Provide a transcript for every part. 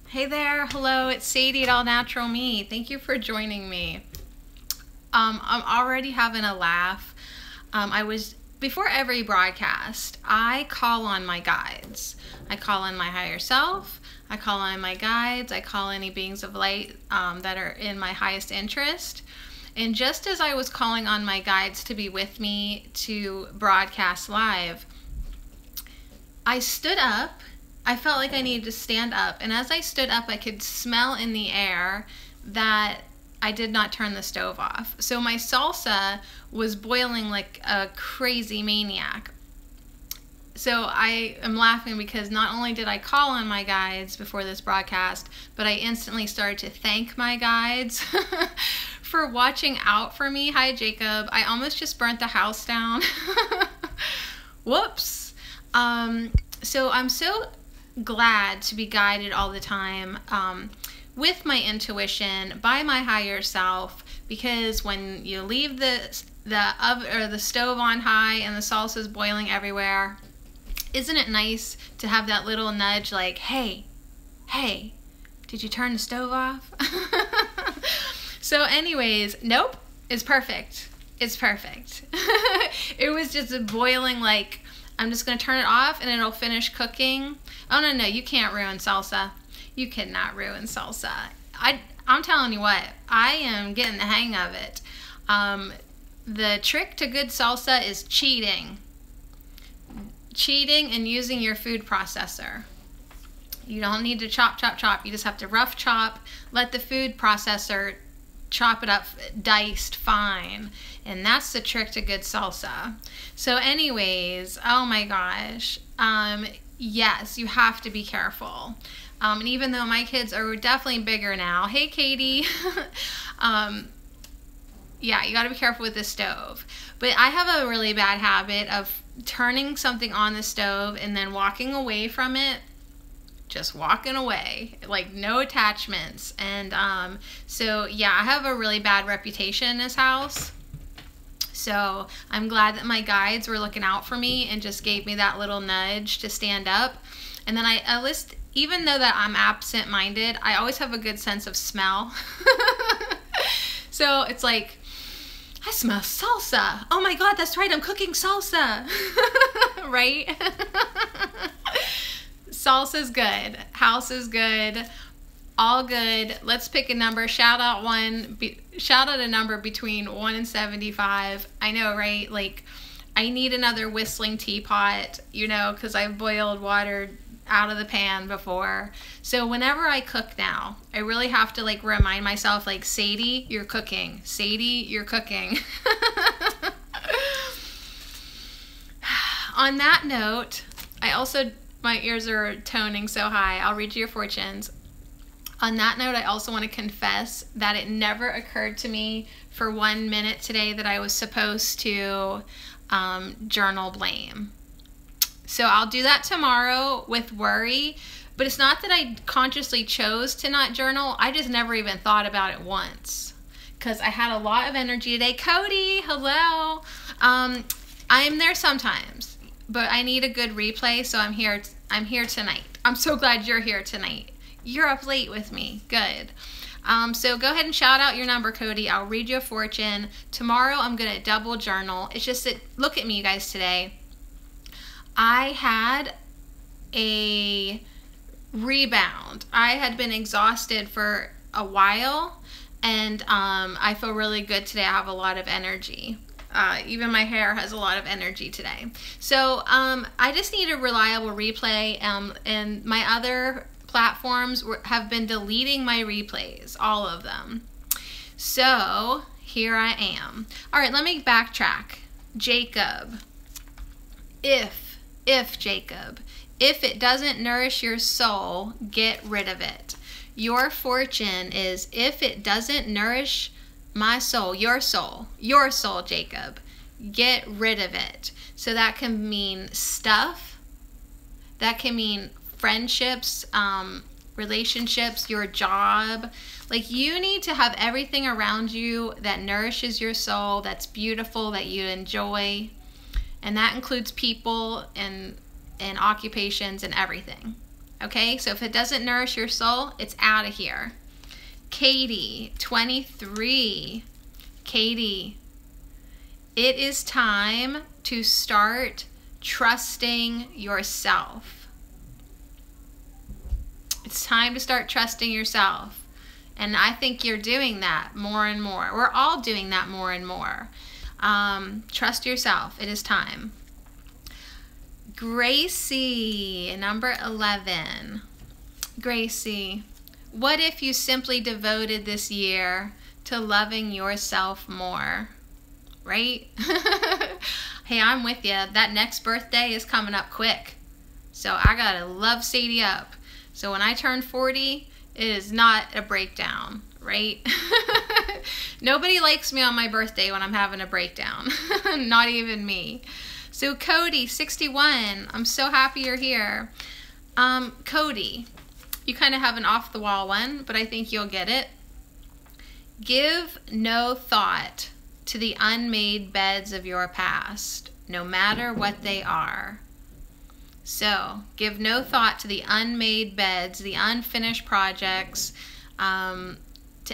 Hey there, hello, it's Sadie at All Natural Me. Thank you for joining me. I'm already having a laugh. Before every broadcast, I call on my guides. I call on my higher self, I call on my guides, I call any beings of light that are in my highest interest. And just as I was calling on my guides to be with me to broadcast live, I stood up. I felt like I needed to stand up, and as I stood up, I could smell in the air that I did not turn the stove off. So my salsa was boiling like a crazy maniac. So I am laughing because not only did I call on my guides before this broadcast, but I instantly started to thank my guides for watching out for me. Hi, Jacob. I almost just burnt the house down. Whoops. So I'm so glad to be guided all the time with my intuition by my higher self, because when you leave the oven or the stove on high and the salsa is boiling everywhere, isn't it nice to have that little nudge like, hey, did you turn the stove off? So anyways, nope, it's perfect. It's perfect. It was just boiling like, I'm just going to turn it off and it'll finish cooking. Oh, no, you can't ruin salsa. You cannot ruin salsa. I'm telling you what, I am getting the hang of it. The trick to good salsa is cheating. Cheating and using your food processor. You don't need to chop. You just have to rough chop. Let the food processor chop it up diced fine, and that's the trick to good salsa. So anyways, oh my gosh, yes, you have to be careful, and even though my kids are definitely bigger now, hey Katie, yeah, you got to be careful with the stove. But I have a really bad habit of turning something on the stove and then walking away from it, just walking away, like no attachments. And so yeah, I have a really bad reputation in this house. So I'm glad that my guides were looking out for me and just gave me that little nudge to stand up. And then even though that I'm absent-minded, I always have a good sense of smell. So it's like, I smell salsa. Oh my God, that's right, I'm cooking salsa. Right? Salsa's good. House is good. All good. Let's pick a number. Shout out a number between 1 and 75. I know, right? Like, I need another whistling teapot, because I've boiled water out of the pan before. So whenever I cook now, I really have to remind myself, Sadie, you're cooking. Sadie, you're cooking. On that note, my ears are toning so high. I'll read you your fortunes. On that note, I also want to confess that it never occurred to me for 1 minute today that I was supposed to journal blame. So I'll do that tomorrow with worry, but it's not that I consciously chose to not journal. I just never even thought about it once because I had a lot of energy today. Cody, hello. I'm there sometimes, but I need a good replay, so I'm here tonight. I'm so glad you're here tonight. You're up late with me. Good. So go ahead and shout out your number, Cody. I'll read you a fortune. Tomorrow I'm going to double journal. It's just that, look at me, you guys, today. I had a rebound. I had been exhausted for a while, and I feel really good today. I have a lot of energy. Even my hair has a lot of energy today. So I just need a reliable replay, and my other platforms have been deleting my replays, all of them. So here I am. All right, let me backtrack. Jacob, Jacob, if it doesn't nourish your soul, get rid of it. Your fortune is, if it doesn't nourish my soul, your soul, Jacob, get rid of it. So that can mean stuff, that can mean friendships, relationships, your job. You need to have everything around you that nourishes your soul, that's beautiful, that you enjoy. And that includes people and occupations and everything. Okay, so if it doesn't nourish your soul, it's out of here. Katie, 23. Katie, it is time to start trusting yourself. It's time to start trusting yourself. And I think you're doing that more and more. We're all doing that more and more. Trust yourself. It is time. Gracie, number 11. Gracie, what if you simply devoted this year to loving yourself more? Right? Hey, I'm with you. That next birthday is coming up quick. So I gotta love Sadie up. So when I turn 40, it is not a breakdown, right? Nobody likes me on my birthday when I'm having a breakdown. Not even me. So Cody, 61. I'm so happy you're here. Cody, you kind of have an off-the-wall one, but I think you'll get it. Give no thought to the unmade beds of your past, no matter what they are. So, give no thought to the unmade beds, the unfinished projects, to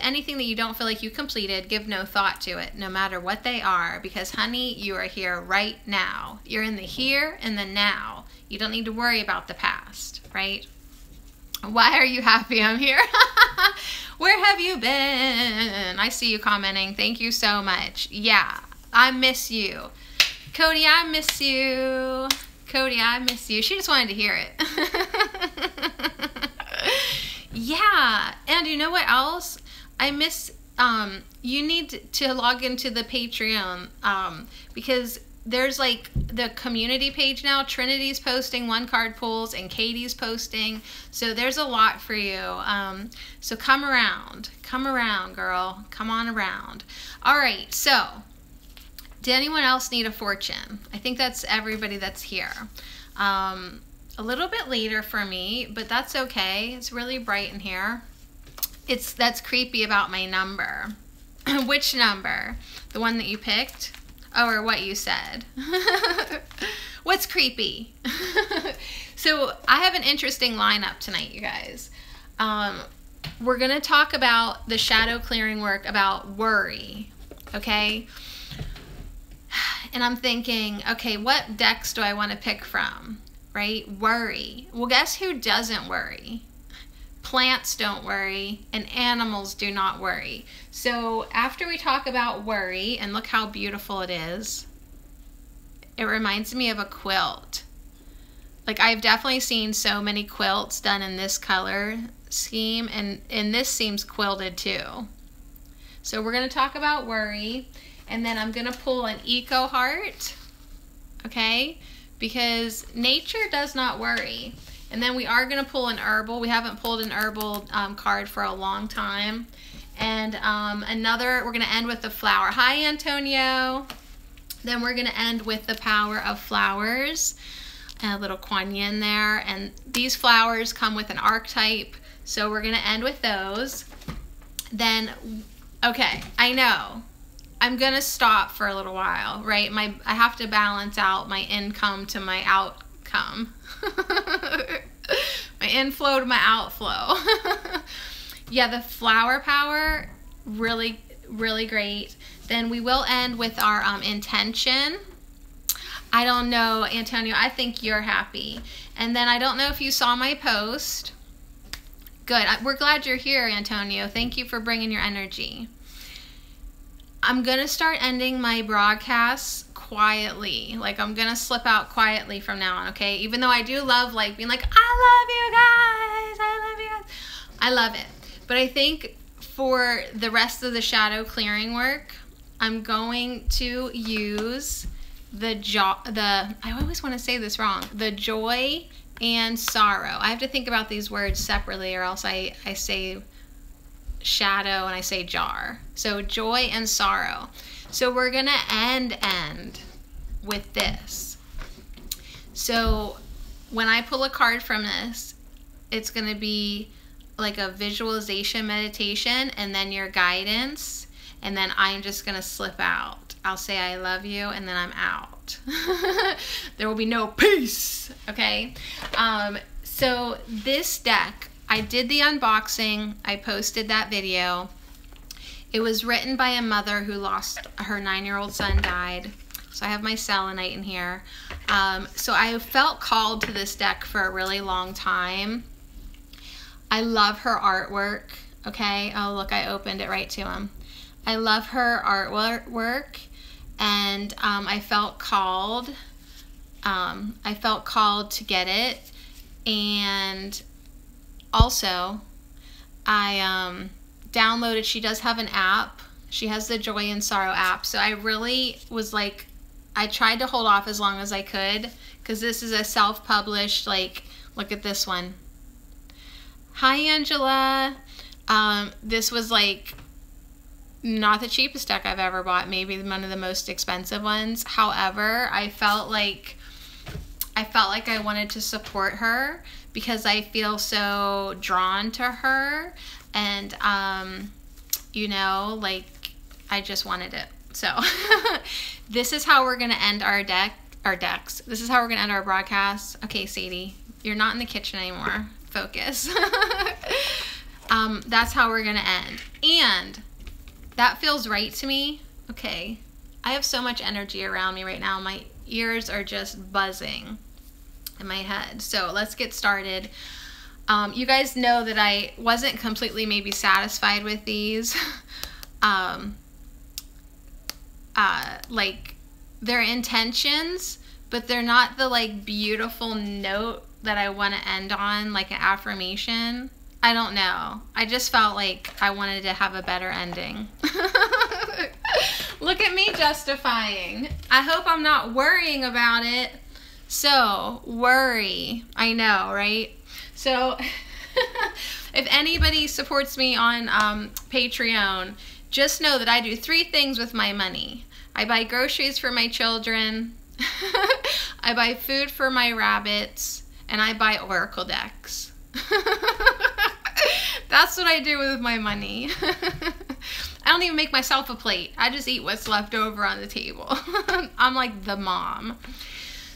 anything that you don't feel like you completed. Give no thought to it, no matter what they are, because honey, you are here right now. You're in the here and the now. You don't need to worry about the past, right? Why are you happy I'm here? Where have you been? I see you commenting. Thank you so much. Yeah, I miss you. Cody, I miss you. Cody, I miss you. She just wanted to hear it. Yeah, and you know what else? I miss, you need to log into the Patreon, because there's like the community page now. Trinity's posting one card pulls and Katie's posting. So there's a lot for you. So come around. Come around, girl. Come on around. All right, so did anyone else need a fortune? I think that's everybody that's here. A little bit later for me, but that's okay. It's really bright in here. That's creepy about my number. Which number? The one that you picked? Oh, or what you said. What's creepy? So I have an interesting lineup tonight, you guys. We're going to talk about the shadow clearing work, about worry, okay? And I'm thinking, okay, what decks do I want to pick from, right? Worry. Well, guess who doesn't worry? Plants don't worry, and animals do not worry. So after we talk about worry, and look how beautiful it is, it reminds me of a quilt. Like, I've definitely seen so many quilts done in this color scheme, and this seems quilted too. So we're going to talk about worry, and then I'm going to pull an eco heart, okay? Because nature does not worry. And then we are going to pull an herbal. We haven't pulled an herbal card for a long time. And we're going to end with the flower. Hi, Antonio. Then we're going to end with the power of flowers. And a little Kuan Yin there. And these flowers come with an archetype. So we're going to end with those. Then, okay, I know. I'm going to stop for a little while, right? I have to balance out my income to my outcome. My inflow to my outflow. Yeah, the flower power, really, really great. Then we will end with our intention. I don't know, Antonio, I think you're happy. And then I don't know if you saw my post. Good, we're glad you're here, Antonio. Thank you for bringing your energy. I'm going to start ending my broadcasts quietly. Like, I'm going to slip out quietly from now on, okay? Even though I do love, like, being like, I love you guys. I love you guys. I love it. But I think for the rest of the shadow clearing work, I'm going to use I always want to say this wrong, the joy and sorrow. I have to think about these words separately, or else I say shadow and I say jar. So joy and sorrow. So we're gonna end with this. So when I pull a card from this, it's gonna be like a visualization meditation, and then your guidance, and then I'm just gonna slip out. I'll say I love you, and then I'm out. There will be no peace, okay? So this deck, I did the unboxing. I posted that video. It was written by a mother who lost her 9-year-old son, died. So I have my selenite in here. So I felt called to this deck for a really long time. I love her artwork. Okay. Oh, look, I opened it right to him. I love her artwork, and I felt called. I felt called to get it, and also I downloaded. She does have an app. She has the Joy and Sorrow app. So I really was like, I tried to hold off as long as I could, because this is a self-published, like, look at this one. Hi, Angela. This was like not the cheapest deck I've ever bought, maybe one of the most expensive ones. However, I felt like I wanted to support her because I feel so drawn to her, and you know, like, I just wanted it. So this is how we're gonna end our decks. This is how we're gonna end our broadcast. Okay, Sadie, you're not in the kitchen anymore. Focus. That's how we're gonna end, and that feels right to me. Okay, I have so much energy around me right now. My ears are just buzzing in my head. So let's get started. You guys know that I wasn't completely maybe satisfied with these. Like, their intentions, but they're not the like beautiful note that I want to end on, like an affirmation. I don't know. I just felt like I wanted to have a better ending. Look at me justifying. I hope I'm not worrying about it. So, worry. I know, right? So, if anybody supports me on Patreon, just know that I do 3 things with my money. I buy groceries for my children, I buy food for my rabbits, and I buy oracle decks. That's what I do with my money. I don't even make myself a plate. I just eat what's left over on the table. I'm like the mom.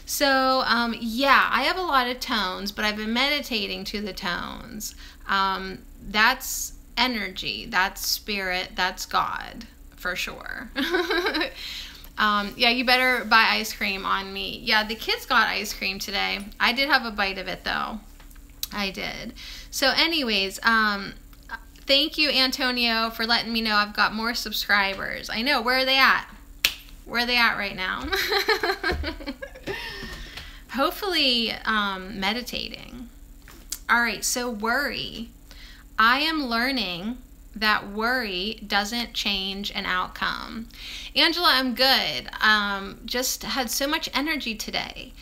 So, yeah, I have a lot of tones, but I've been meditating to the tones. That's energy, that's spirit, that's God, for sure. Yeah, you better buy ice cream on me. Yeah, the kids got ice cream today. I did have a bite of it, though. I did. So anyways, thank you, Antonio, for letting me know I've got more subscribers. I know. Where are they at? Where are they at right now? Hopefully meditating. All right, so worry. I am learning that worry doesn't change an outcome. Angela, I'm good. Just had so much energy today.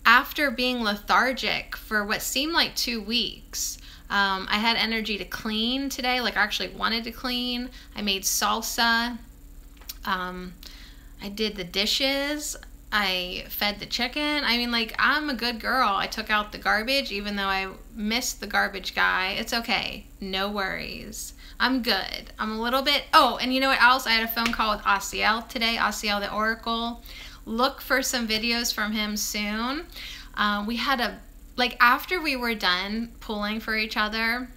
After being lethargic for what seemed like 2 weeks, I had energy to clean today. Like, I actually wanted to clean. I made salsa. I did the dishes. I fed the chicken. I mean, like, I'm a good girl. I took out the garbage, even though I missed the garbage guy. It's okay. No worries. I'm good. I'm a little bit... Oh, and you know what else? I had a phone call with Asiel today. Asiel the Oracle. Look for some videos from him soon. We had a... Like, after we were done pulling for each other,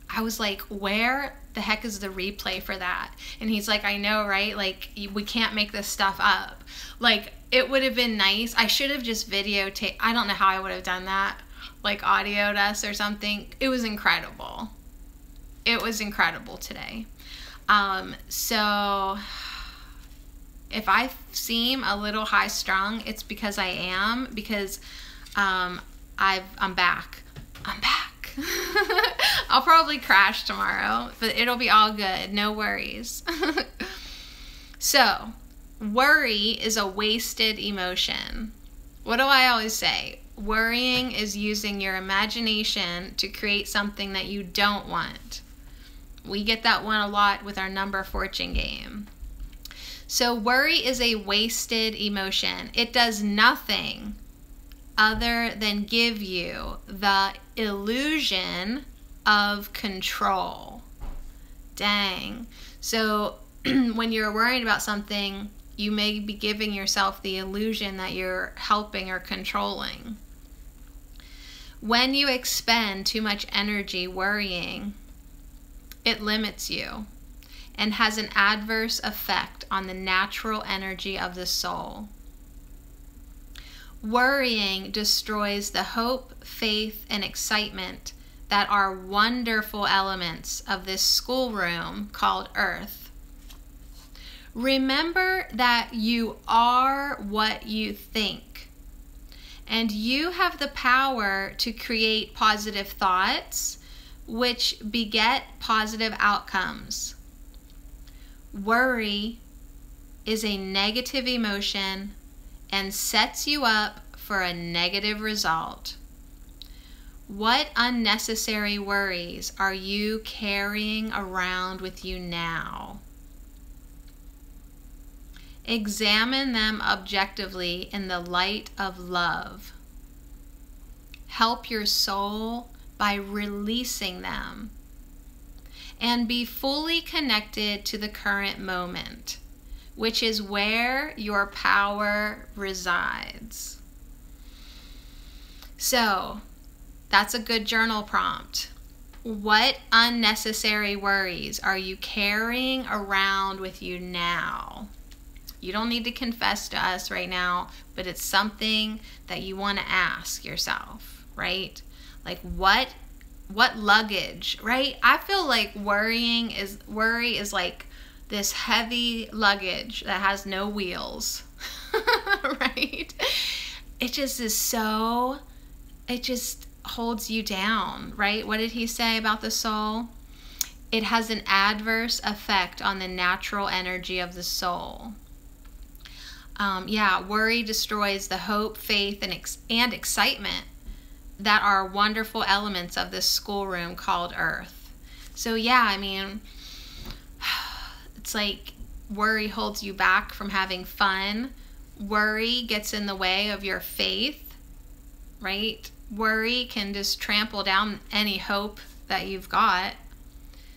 I was like, where the heck is the replay for that? And he's like, I know, right? Like, we can't make this stuff up. Like, it would have been nice. I should have just videotaped. I don't know how I would have done that. Like, audioed us or something. It was incredible. It was incredible today. So if I seem a little high strung, it's because I am, because I'm back. I'm back. I'll probably crash tomorrow, but it'll be all good. No worries. So, worry is a wasted emotion. What do I always say? Worrying is using your imagination to create something that you don't want. We get that one a lot with our number fortune game. So worry is a wasted emotion. It does nothing other than give you the illusion of control. Dang. So when you're worried about something, you may be giving yourself the illusion that you're helping or controlling. When you expend too much energy worrying, it limits you and has an adverse effect on the natural energy of the soul. Worrying destroys the hope, faith, and excitement that are wonderful elements of this schoolroom called Earth. Remember that you are what you think, and you have the power to create positive thoughts which beget positive outcomes. Worry is a negative emotion and sets you up for a negative result. What unnecessary worries are you carrying around with you now? Examine them objectively in the light of love. Help your soul by releasing them and be fully connected to the current moment, which is where your power resides. So, that's a good journal prompt. What unnecessary worries are you carrying around with you now? You don't need to confess to us right now, but it's something that you want to ask yourself, right? Like what luggage, right? I feel like worry is like this heavy luggage that has no wheels, right? It just holds you down, right? What did he say about the soul? It has an adverse effect on the natural energy of the soul. Worry destroys the hope, faith, and excitement that are wonderful elements of this schoolroom called Earth. So it's like worry holds you back from having fun. Worry gets in the way of your faith, right? Worry can just trample down any hope that you've got.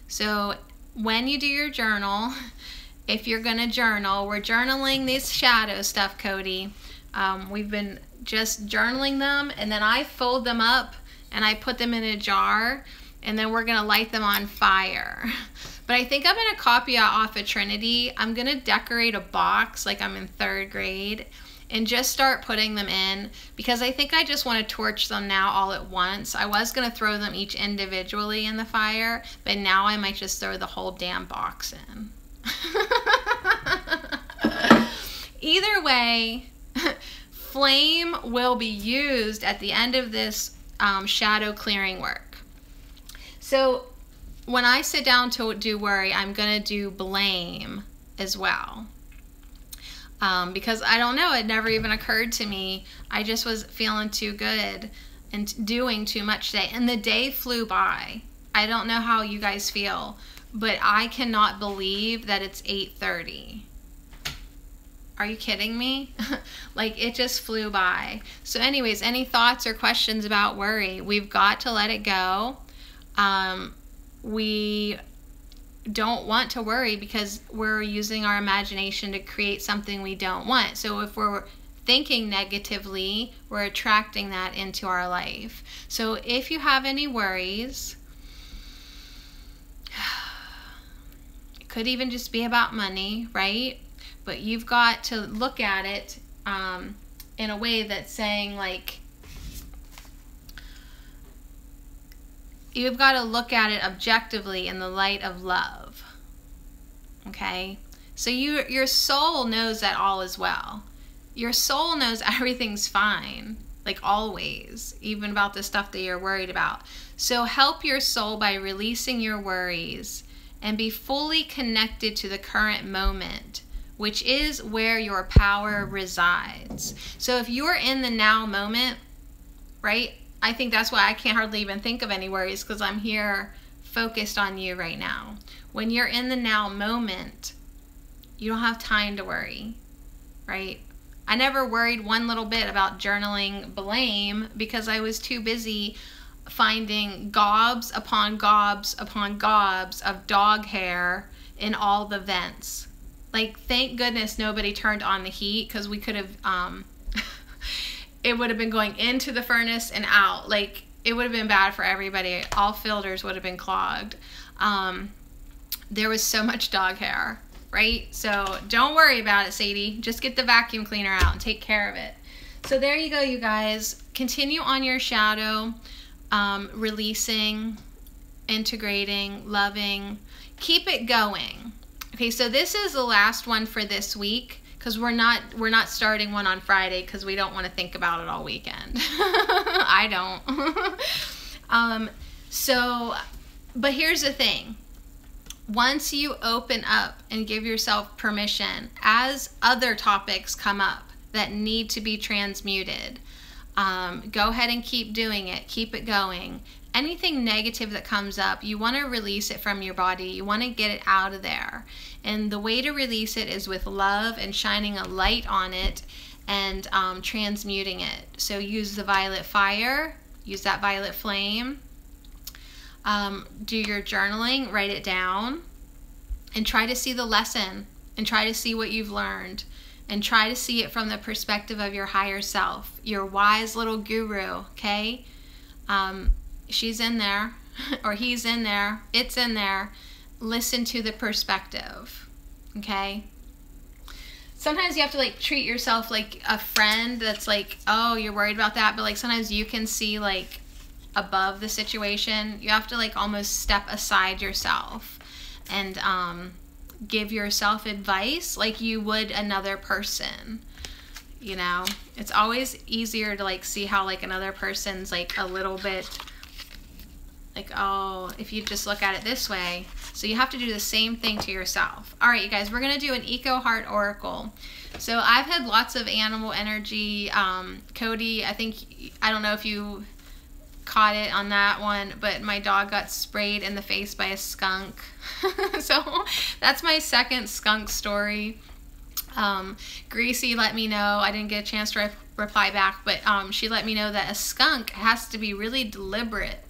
So when you do your journal, if you're going to journal, we're journaling this shadow stuff, Cody. We've been just journaling them, and then I fold them up and I put them in a jar, and then we're going to light them on fire. But I think I'm going to copy off of Trinity. I'm going to decorate a box like I'm in 3rd grade and just start putting them in, because I think I just want to torch them now all at once. I was going to throw them each individually in the fire, but now I might just throw the whole damn box in. Either way, flame will be used at the end of this shadow clearing work. So when I sit down to do worry, I'm going to do blame as well. Because I don't know, it never even occurred to me. I just was feeling too good and doing too much today. And the day flew by. I don't know how you guys feel, but I cannot believe that it's 8:30. Are you kidding me? Like, it just flew by. So anyways, any thoughts or questions about worry? We've got to let it go. We don't want to worry because we're using our imagination to create something we don't want. So if we're thinking negatively, we're attracting that into our life. So if you have any worries, it could even just be about money, right? But you've got to look at it in a way that's saying, like, you've got to look at it objectively in the light of love. Okay? So your soul knows that all is well. Your soul knows everything's fine, like always, even about the stuff that you're worried about. So help your soul by releasing your worries and be fully connected to the current moment, which is where your power resides. So if you're in the now moment, right? I think that's why I can't hardly even think of any worries, because I'm here focused on you right now. When you're in the now moment, you don't have time to worry, right? I never worried one little bit about journaling blame because I was too busy finding gobs upon gobs upon gobs of dog hair in all the vents. Like, thank goodness nobody turned on the heat, because we could have, it would have been going into the furnace and out. Like, it would have been bad for everybody. All filters would have been clogged. There was so much dog hair, right? So don't worry about it, Sadie. Just get the vacuum cleaner out and take care of it. So there you go, you guys. Continue on your shadow, releasing, integrating, loving. Keep it going. Okay, so this is the last one for this week, because we're not starting one on Friday because we don't want to think about it all weekend. I don't. But here's the thing. Once you open up and give yourself permission, as other topics come up that need to be transmuted, go ahead and keep doing it. Keep it going. Anything negative that comes up, you want to release it from your body. You want to get it out of there. And the way to release it is with love and shining a light on it and transmuting it. So use the violet fire. Use that violet flame. Do your journaling. Write it down. And try to see the lesson. And try to see what you've learned. And try to see it from the perspective of your higher self. Your wise little guru, okay? She's in there, or he's in there, it's in there. Listen to the perspective, okay? Sometimes you have to like treat yourself like a friend that's like, oh, you're worried about that, but like sometimes you can see like above the situation. You have to like almost step aside yourself and give yourself advice like you would another person. You know, it's always easier to like see how like another person's like a little bit like, oh, if you just look at it this way. So you have to do the same thing to yourself. All right, you guys, we're going to do an Eco Heart Oracle. So I've had lots of animal energy. Cody, I don't know if you caught it on that one, but my dog got sprayed in the face by a skunk. So that's my second skunk story. Greasy let me know. I didn't get a chance to reply back, but she let me know that a skunk has to be really deliberate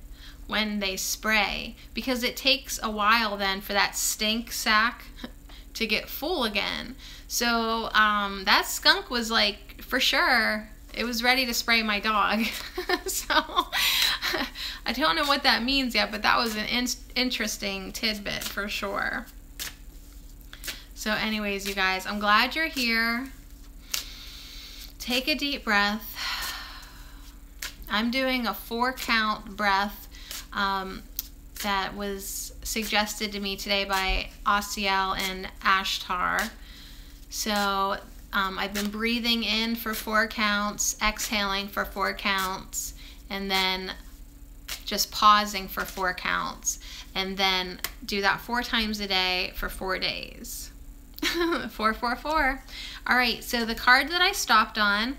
when they spray, because it takes a while then for that stink sac to get full again. So that skunk was like, for sure, it was ready to spray my dog. So I don't know what that means yet, but that was an interesting tidbit for sure. So anyways, you guys, I'm glad you're here. Take a deep breath. I'm doing a 4-count breath that was suggested to me today by Asiel and Ashtar. So I've been breathing in for 4 counts, exhaling for 4 counts, and then just pausing for 4 counts, and then do that 4 times a day for 4 days. 4, 4, 4. All right, so the card that I stopped on,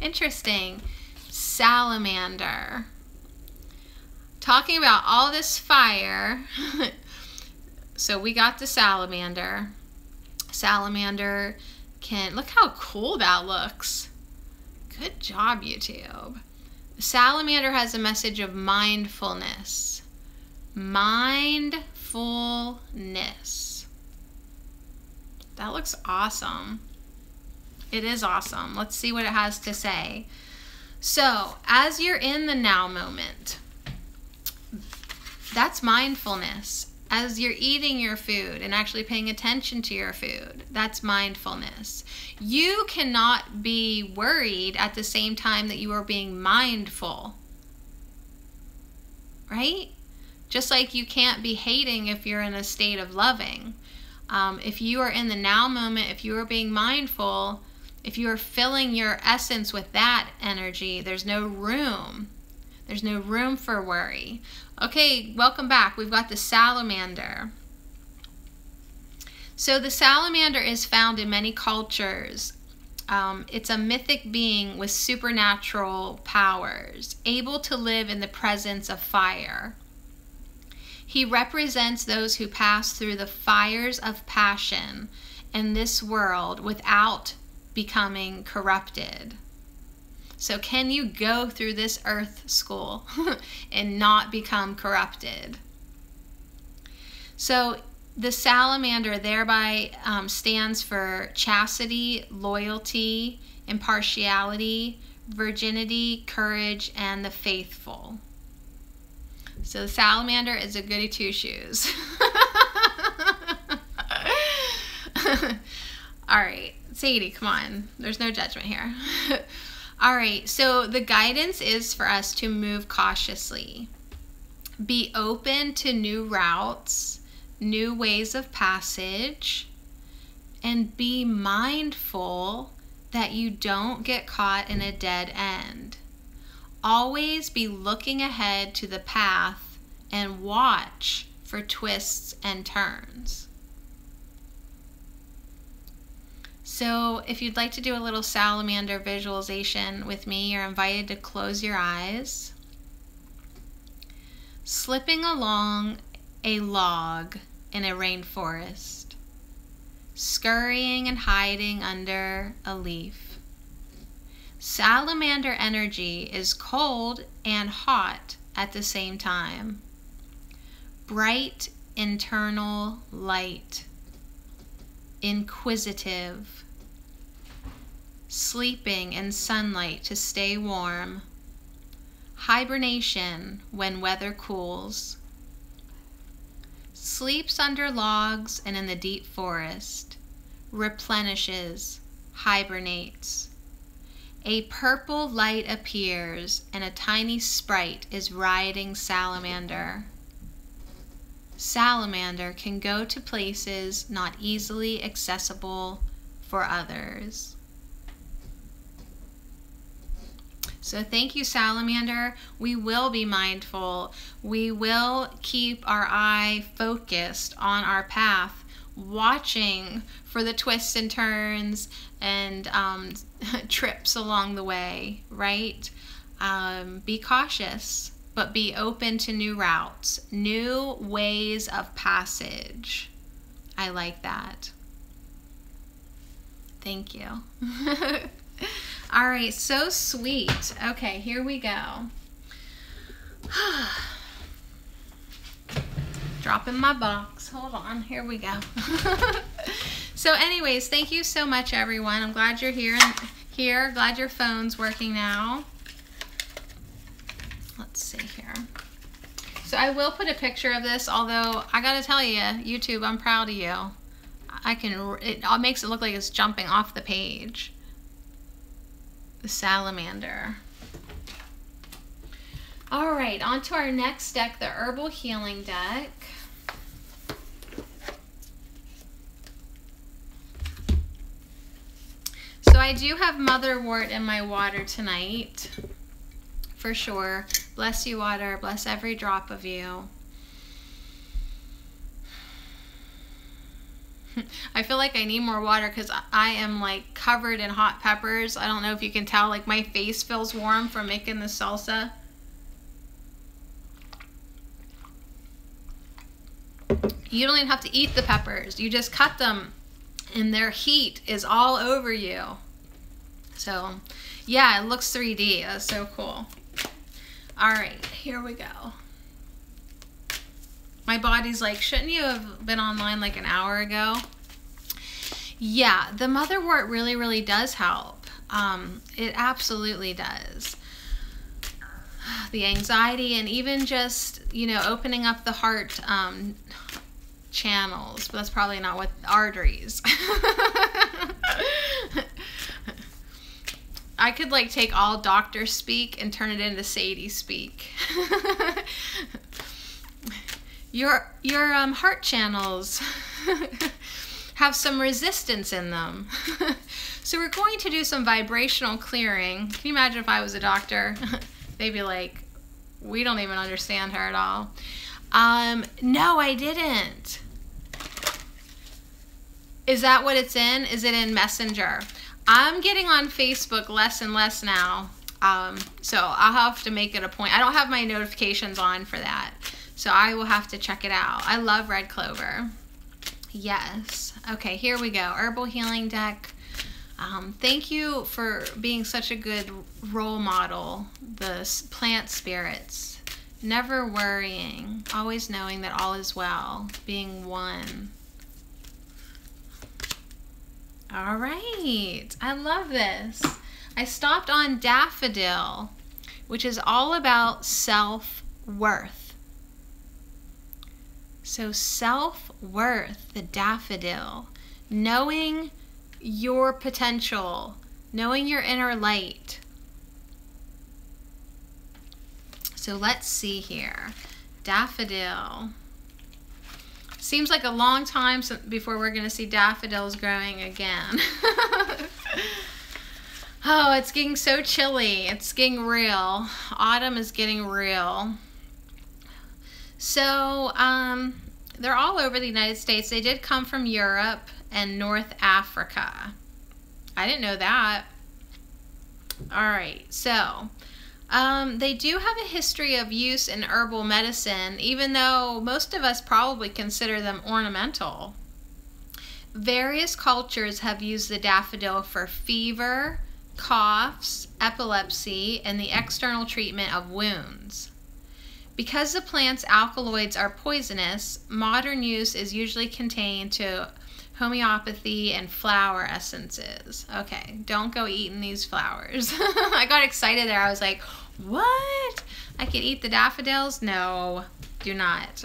interesting. Salamander. Talking about all this fire. So we got the salamander. Salamander can, look how cool that looks. Good job, YouTube. The salamander has a message of mindfulness. Mindfulness. That looks awesome. It is awesome. Let's see what it has to say. So, as you're in the now moment, that's mindfulness. As you're eating your food and actually paying attention to your food, that's mindfulness. You cannot be worried at the same time that you are being mindful, right? Just like you can't be hating if you're in a state of loving. If you are in the now moment, if you are being mindful, if you are filling your essence with that energy, there's no room. There's no room for worry. Okay, welcome back. We've got the salamander. So the salamander is found in many cultures. It's a mythic being with supernatural powers, able to live in the presence of fire. He represents those who pass through the fires of passion in this world without becoming corrupted. So can you go through this earth school and not become corrupted? So the salamander thereby stands for chastity, loyalty, impartiality, virginity, courage, and the faithful. So the salamander is a goody two-shoes. All right, Sadie, come on. There's no judgment here. All right, so the guidance is for us to move cautiously. Be open to new routes, new ways of passage, and be mindful that you don't get caught in a dead end. Always be looking ahead to the path and watch for twists and turns. So if you'd like to do a little salamander visualization with me, you're invited to close your eyes. Slipping along a log in a rainforest, scurrying and hiding under a leaf. Salamander energy is cold and hot at the same time. Bright internal light, inquisitive, sleeping in sunlight to stay warm, hibernation when weather cools, sleeps under logs and in the deep forest, replenishes, hibernates. A purple light appears and a tiny sprite is riding salamander. Salamander can go to places not easily accessible for others. So thank you, salamander. We will be mindful. We will keep our eye focused on our path, watching for the twists and turns and trips along the way, right? Be cautious, but be open to new routes, new ways of passage. I like that. Thank you. All right, so sweet. Okay, here we go. Drop in my box. Hold on, here we go. So anyways, thank you so much, everyone. I'm glad you're here. Glad your phone's working now. Let's see here. So I will put a picture of this, although I gotta tell you, YouTube, I'm proud of you. It all makes it look like it's jumping off the page. The salamander. All right, on to our next deck, the Herbal Healing deck. So I do have motherwort in my water tonight, for sure. Bless you, water. Bless every drop of you. I feel like I need more water because I am like covered in hot peppers. I don't know if you can tell, like my face feels warm from making the salsa. You don't even have to eat the peppers. You just cut them and their heat is all over you. So yeah, it looks 3D. That's so cool. All right, here we go. My body's like, shouldn't you have been online like an hour ago? Yeah, the motherwort really, really does help. It absolutely does. The anxiety and even just, you know, opening up the heart channels, but that's probably not what, arteries. I could like take all doctor speak and turn it into Sadie speak. Your heart channels have some resistance in them. So we're going to do some vibrational clearing. Can you imagine if I was a doctor? They'd be like, we don't even understand her at all. No, I didn't. Is that what it's in? Is it in Messenger? I'm getting on Facebook less and less now. So I'll have to make it a point. I don't have my notifications on for that. So I will have to check it out. I love red clover. Yes. Okay, here we go. Herbal Healing deck. Thank you for being such a good role model. The plant spirits. Never worrying. Always knowing that all is well. Being one. All right. I love this. I stopped on daffodil, which is all about self-worth. So self-worth, the daffodil, knowing your potential, knowing your inner light. So let's see here. Daffodil. Seems like a long time before we're going to see daffodils growing again. Oh, it's getting so chilly. It's getting real. Autumn is getting real. So, they're all over the United States. They did come from Europe and North Africa. I didn't know that. All right, so they do have a history of use in herbal medicine, even though most of us probably consider them ornamental. Various cultures have used the daffodil for fever, coughs, epilepsy, and the external treatment of wounds. Because the plant's alkaloids are poisonous, modern use is usually contained to homeopathy and flower essences. Okay, don't go eating these flowers. I got excited there. I was like, what? I could eat the daffodils? No, do not.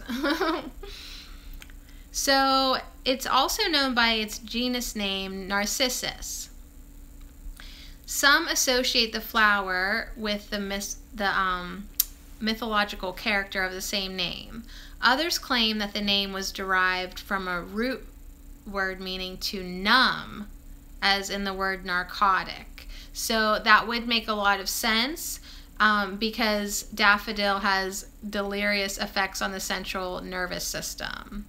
So it's also known by its genus name, Narcissus. Some associate the flower with the mythological character of the same name. Others claim that the name was derived from a root word meaning to numb, as in the word narcotic. So that would make a lot of sense because daffodil has delirious effects on the central nervous system.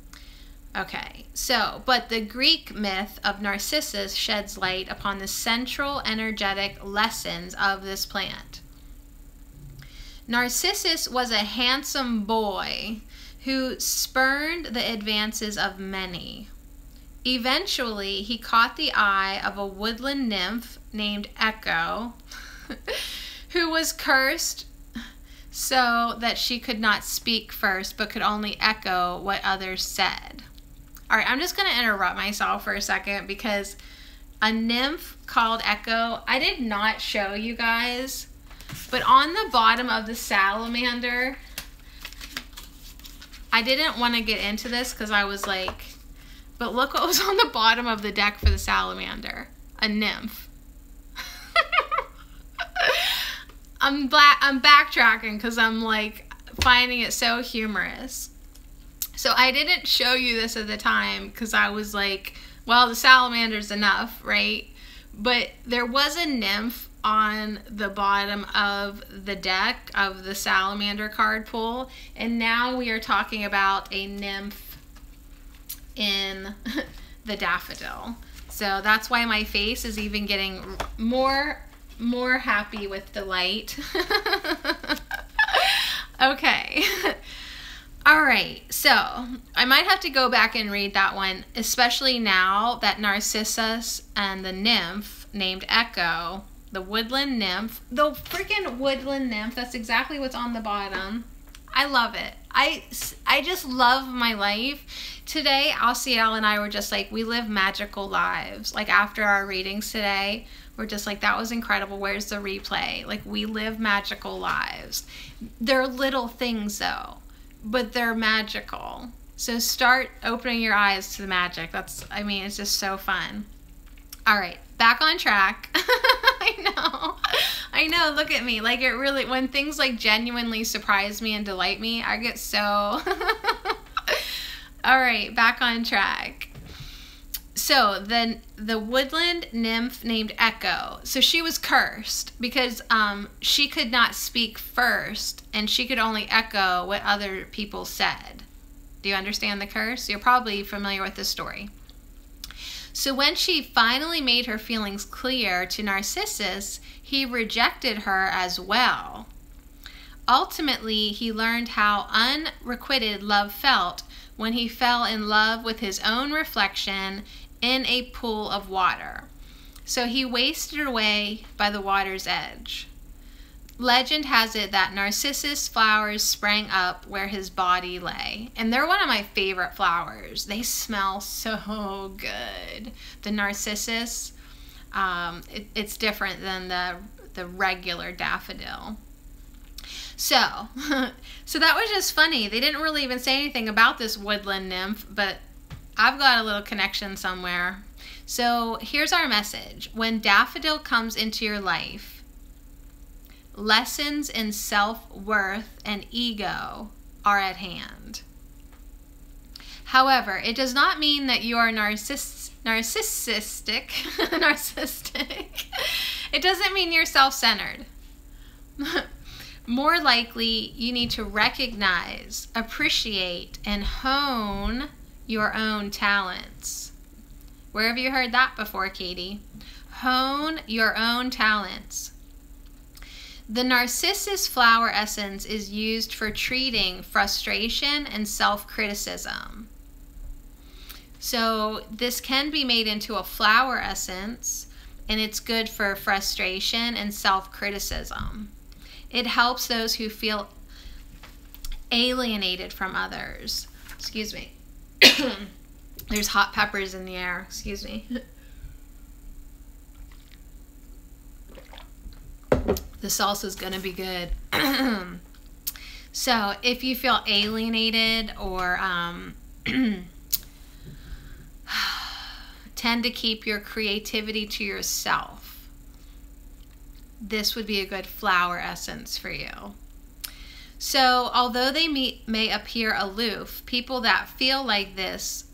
Okay, so, but the Greek myth of Narcissus sheds light upon the central energetic lessons of this plant. Narcissus was a handsome boy who spurned the advances of many. Eventually, he caught the eye of a woodland nymph named Echo, who was cursed so that she could not speak first, but could only echo what others said. All right, I'm just going to interrupt myself for a second because a nymph called Echo, I did not show you guys, but on the bottom of the salamander, I didn't want to get into this because I was like, but look what was on the bottom of the deck for the salamander. A nymph. I'm backtracking because I'm like finding it so humorous. So I didn't show you this at the time because I was like, well, the salamander's enough, right? But there was a nymph on the bottom of the deck of the salamander card pool, and now we are talking about a nymph in the daffodil. So that's why my face is even getting more happy with delight. Okay. All right, so I might have to go back and read that one, especially now that Narcissus and the nymph named Echo, the woodland nymph, the freaking woodland nymph, that's exactly what's on the bottom. I love it. I just love my life. Today, Alciel and I were just like, we live magical lives. Like after our readings today, we're just like, that was incredible. Where's the replay? Like we live magical lives. They're little things though, but they're magical. So start opening your eyes to the magic. It's just so fun. All right, back on track. I know, look at me. Like it really, when things like genuinely surprise me and delight me, I get so... All right, back on track. So then the woodland nymph named Echo, so she was cursed because she could not speak first and she could only echo what other people said. Do you understand the curse? You're probably familiar with the story. So when she finally made her feelings clear to Narcissus, he rejected her as well. Ultimately, he learned how unrequited love felt when he fell in love with his own reflection in a pool of water. So he wasted away by the water's edge. Legend has it that narcissus flowers sprang up where his body lay. And they're one of my favorite flowers. They smell so good. The narcissus. It's different than the regular daffodil. So, so that was just funny. They didn't really even say anything about this woodland nymph, but I've got a little connection somewhere. So here's our message. When daffodil comes into your life, lessons in self-worth and ego are at hand. However, it does not mean that you are narcissistic. It doesn't mean you're self-centered. More likely, you need to recognize, appreciate, and hone your own talents. Where have you heard that before, Katie? Hone your own talents. The Narcissus flower essence is used for treating frustration and self-criticism. So this can be made into a flower essence, and it's good for frustration and self-criticism. It helps those who feel alienated from others. Excuse me. There's hot peppers in the air. Excuse me. The salsa's gonna be good. So if you feel alienated or tend to keep your creativity to yourself, this would be a good flower essence for you. So although they may appear aloof, people that feel like this,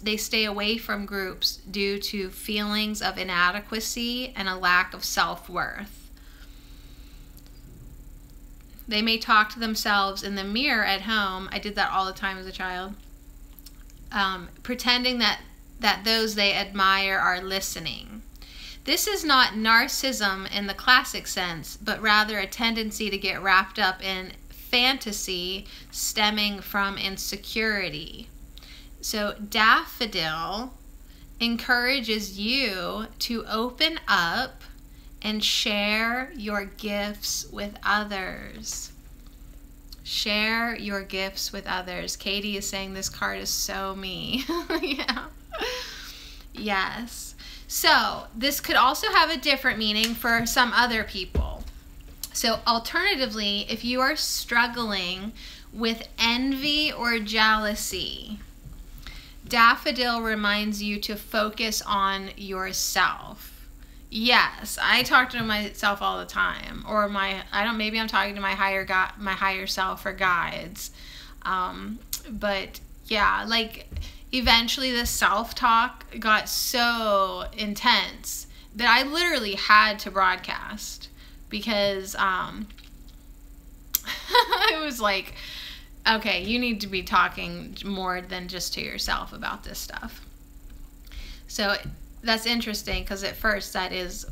they stay away from groups due to feelings of inadequacy and a lack of self-worth. They may talk to themselves in the mirror at home. I did that all the time as a child. Pretending that those they admire are listening. This is not narcissism in the classic sense, but rather a tendency to get wrapped up in fantasy stemming from insecurity. So daffodil encourages you to open up and share your gifts with others. Share your gifts with others. Katie is saying this card is so me. Yeah. Yes. So this could also have a different meaning for some other people. So alternatively, if you are struggling with envy or jealousy, daffodil reminds you to focus on yourself. Yes, I talk to myself all the time, or maybe I'm talking to my higher self or guides. But yeah, like eventually the self-talk got so intense that I literally had to broadcast because it was like, okay, you need to be talking more than just to yourself about this stuff. So that's interesting because at first that is,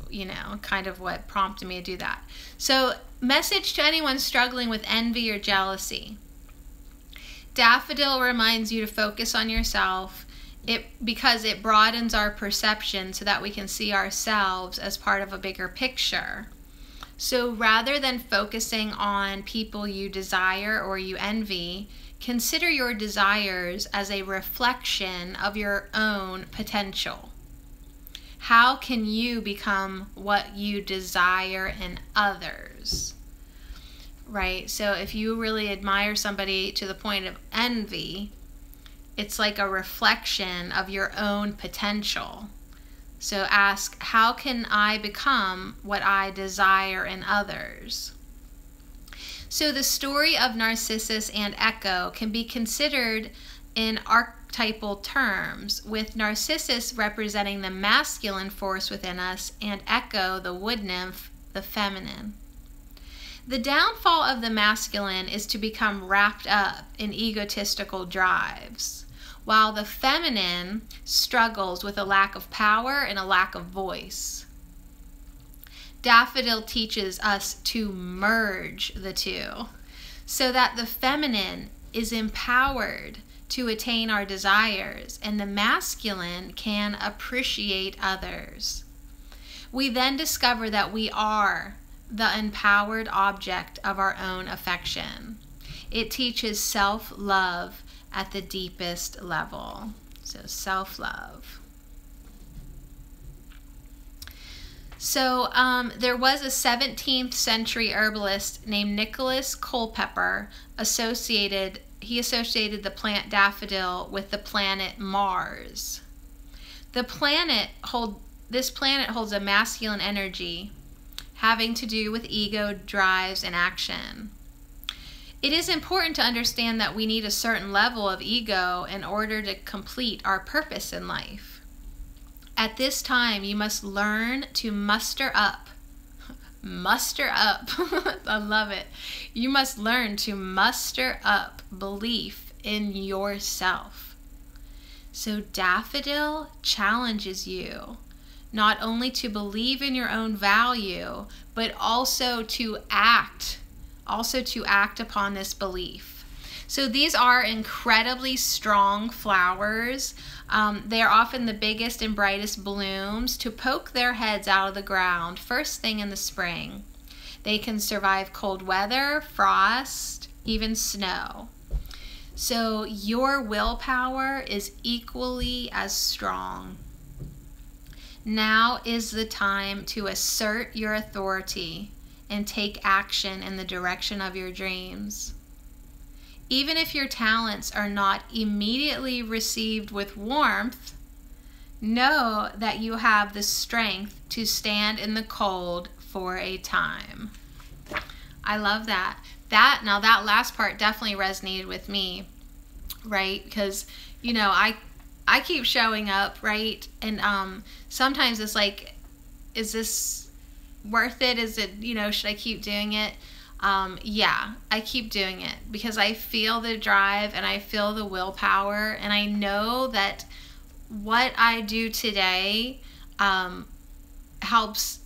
kind of what prompted me to do that. So message to anyone struggling with envy or jealousy. Daffodil reminds you to focus on yourself because it broadens our perception so that we can see ourselves as part of a bigger picture. So rather than focusing on people you desire or you envy, consider your desires as a reflection of your own potential. How can you become what you desire in others? Right? So if you really admire somebody to the point of envy, it's like a reflection of your own potential. So ask, how can I become what I desire in others? So the story of Narcissus and Echo can be considered in archetypal terms, with Narcissus representing the masculine force within us and Echo, the wood nymph, the feminine. The downfall of the masculine is to become wrapped up in egotistical drives, while the feminine struggles with a lack of power and a lack of voice. Daffodil teaches us to merge the two so that the feminine is empowered to attain our desires and the masculine can appreciate others. We then discover that we are the empowered object of our own affection. It teaches self-love at the deepest level. So self-love. So there was a 17th century herbalist named Nicholas Culpeper. He associated the plant daffodil with the planet Mars. This planet holds a masculine energy having to do with ego, drives, and action. It is important to understand that we need a certain level of ego in order to complete our purpose in life. At this time, you must learn to muster up. Muster up. I love it. You must learn to muster up belief in yourself. So Daffodil challenges you not only to believe in your own value, but also to act upon this belief. So these are incredibly strong flowers. They are often the biggest and brightest blooms to poke their heads out of the ground first thing in the spring. They can survive cold weather, frost, even snow. So your willpower is equally as strong. Now is the time to assert your authority and take action in the direction of your dreams. Even if your talents are not immediately received with warmth, know that you have the strength to stand in the cold for a time. I love that. Now that last part definitely resonated with me, right? Because, you know, I keep showing up, right? And sometimes it's like, is this worth it? Is it, you know, should I keep doing it? Yeah, I keep doing it because I feel the drive and I feel the willpower, and I know that what I do today helps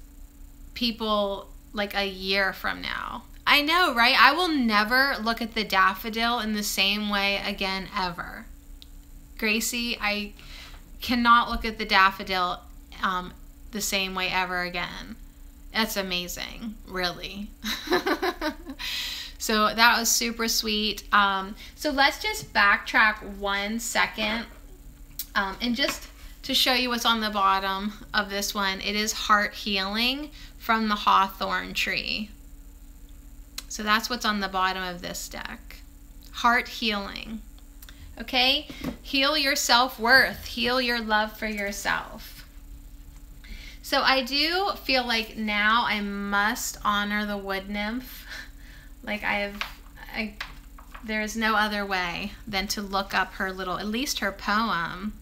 people like a year from now. I know, right? I will never look at the daffodil in the same way again, ever. Gracie, I cannot look at the daffodil the same way ever again. That's amazing, really. So that was super sweet. So let's just backtrack 1 second and just to show you what's on the bottom of this one. It is Heart Healing from the Hawthorn Tree. So that's what's on the bottom of this deck. Heart Healing. Okay? Heal your self-worth. Heal your love for yourself. So I do feel like now I must honor the wood nymph. Like there's no other way than to look up her little, at least her poem.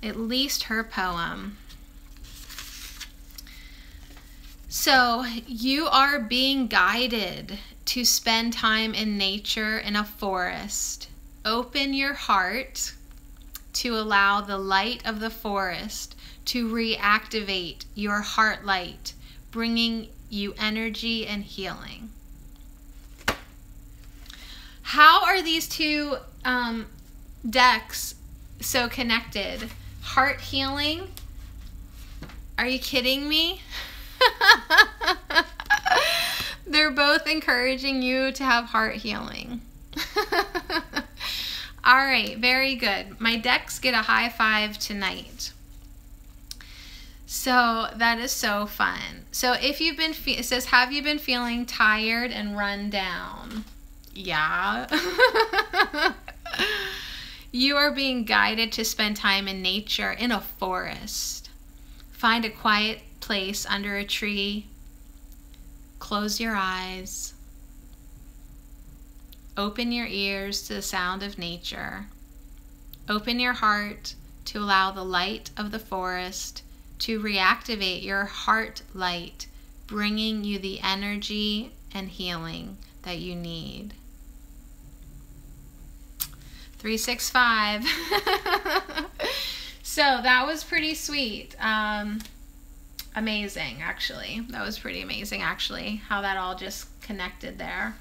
At least her poem. So you are being guided to spend time in nature in a forest. Open your heart to allow the light of the forest to reactivate your heart light, bringing you energy and healing. How are these two decks so connected? Heart healing? Are you kidding me? They're both encouraging you to have heart healing. All right, very good. My decks get a high five tonight. So that is so fun. So if you've been, it says, have you been feeling tired and run down? Yeah. You are being guided to spend time in nature in a forest. Find a quiet place under a tree. Close your eyes. Open your ears to the sound of nature. Open your heart to allow the light of the forest to reactivate your heart light, bringing you the energy and healing that you need. 365. So that was pretty sweet. Amazing, actually. That was pretty amazing, actually, how that all just connected there.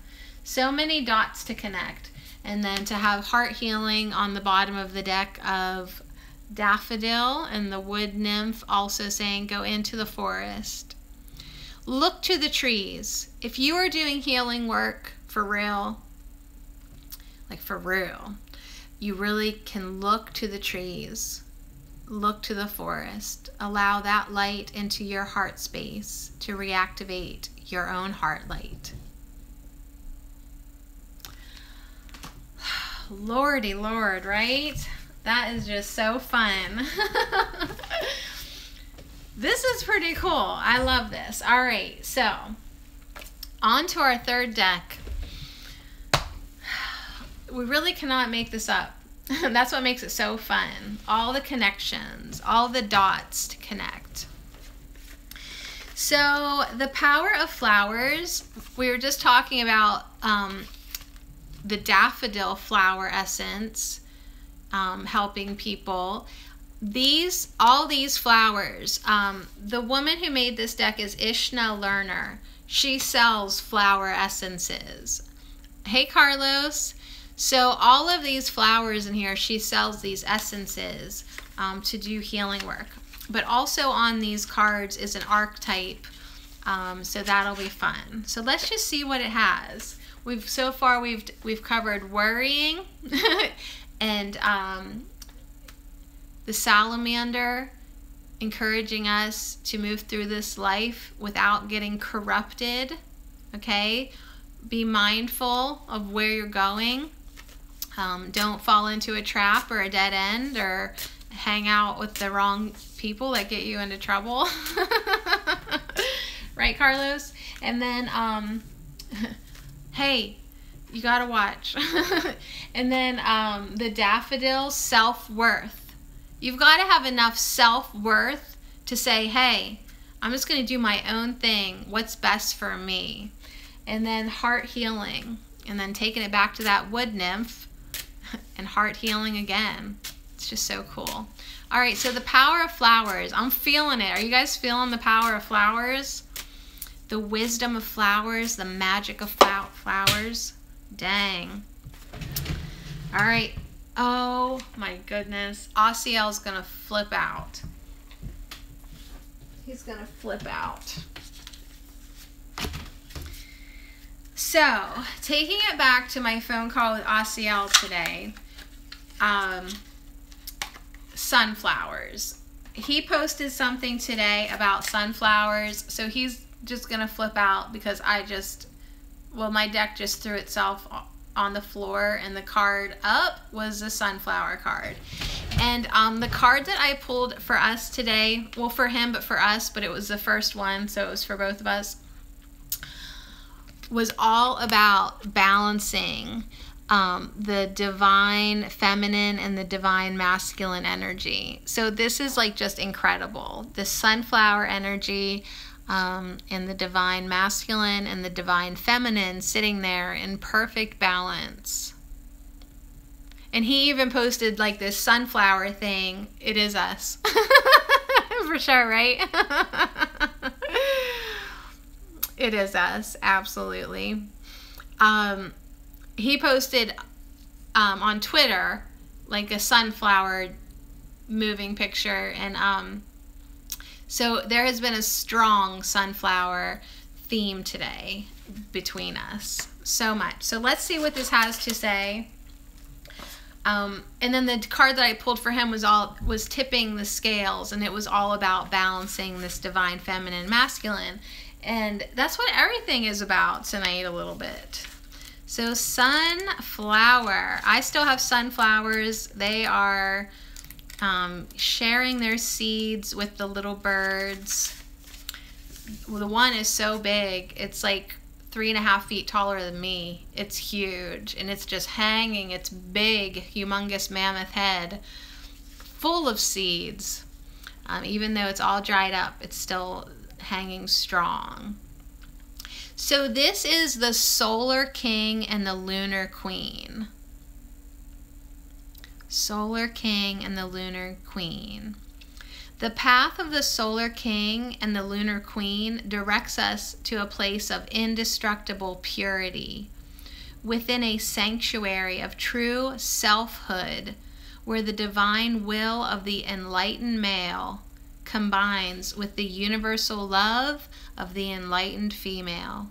So many dots to connect. And then to have heart healing on the bottom of the deck of daffodil, and the wood nymph also saying go into the forest. Look to the trees. If you are doing healing work for real, like for real, you really can look to the trees. look to the forest. Allow that light into your heart space to reactivate your own heart light. Lordy Lord, right? That is just so fun. This is pretty cool. I love this. All right, so on to our third deck. We really cannot make this up. That's what makes it so fun. All the connections, all the dots to connect. So the power of flowers, we were just talking about the daffodil flower essence helping people. All these flowers, the woman who made this deck is Ishna Lerner. She sells flower essences. Hey Carlos. So all of these flowers in here, she sells these essences to do healing work. But also on these cards is an archetype, so that'll be fun. So let's just see what it has. So far we've covered worrying and the salamander, encouraging us to move through this life without getting corrupted. Okay, be mindful of where you're going. Don't fall into a trap or a dead end or hang out with the wrong people that get you into trouble. Right, Carlos? And then, hey, you gotta watch. And then the daffodil, self-worth. You've got to have enough self-worth to say, hey, I'm just going to do my own thing. What's best for me? And then heart healing. And then taking it back to that wood nymph and heart healing again. It's just so cool. All right, so the power of flowers. I'm feeling it. Are you guys feeling the power of flowers? The wisdom of flowers, the magic of flowers. Dang. All right. Oh my goodness. Asiel's gonna flip out. He's gonna flip out. So, taking it back to my phone call with Asiel today, sunflowers. He posted something today about sunflowers, so he's just gonna flip out because my deck just threw itself on the floor and the card up was a sunflower card. And the card that I pulled for us today, well for him but for us, but it was the first one, so it was for both of us, was all about balancing the divine feminine and the divine masculine energy. So this is like just incredible. The sunflower energy and the divine masculine and the divine feminine sitting there in perfect balance. And he even posted like this sunflower thing. It is us. For sure, right? It is us, absolutely. He posted on Twitter like a sunflower moving picture, and so there has been a strong sunflower theme today between us. So much. So let's see what this has to say. And then the card that I pulled for him was tipping the scales, and it was all about balancing this divine feminine masculine. And that's what everything is about tonight a little bit. So sunflower. I still have sunflowers. They are sharing their seeds with the little birds. Well, the one is so big. It's like 3.5 feet taller than me. It's huge, and it's just hanging its big, humongous mammoth head full of seeds. Even though it's all dried up, it's still hanging strong. So this is the Solar King and the Lunar Queen. Solar King and the Lunar Queen. The path of the Solar King and the Lunar Queen directs us to a place of indestructible purity, within a sanctuary of true selfhood, where the divine will of the enlightened male combines with the universal love of the enlightened female.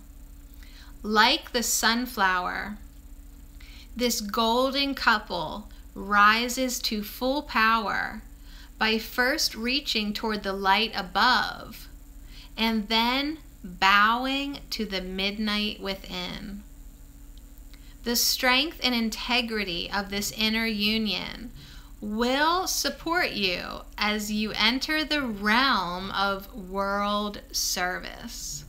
Like the sunflower, this golden couple rises to full power by first reaching toward the light above and then bowing to the midnight within. The strength and integrity of this inner union will support you as you enter the realm of world service.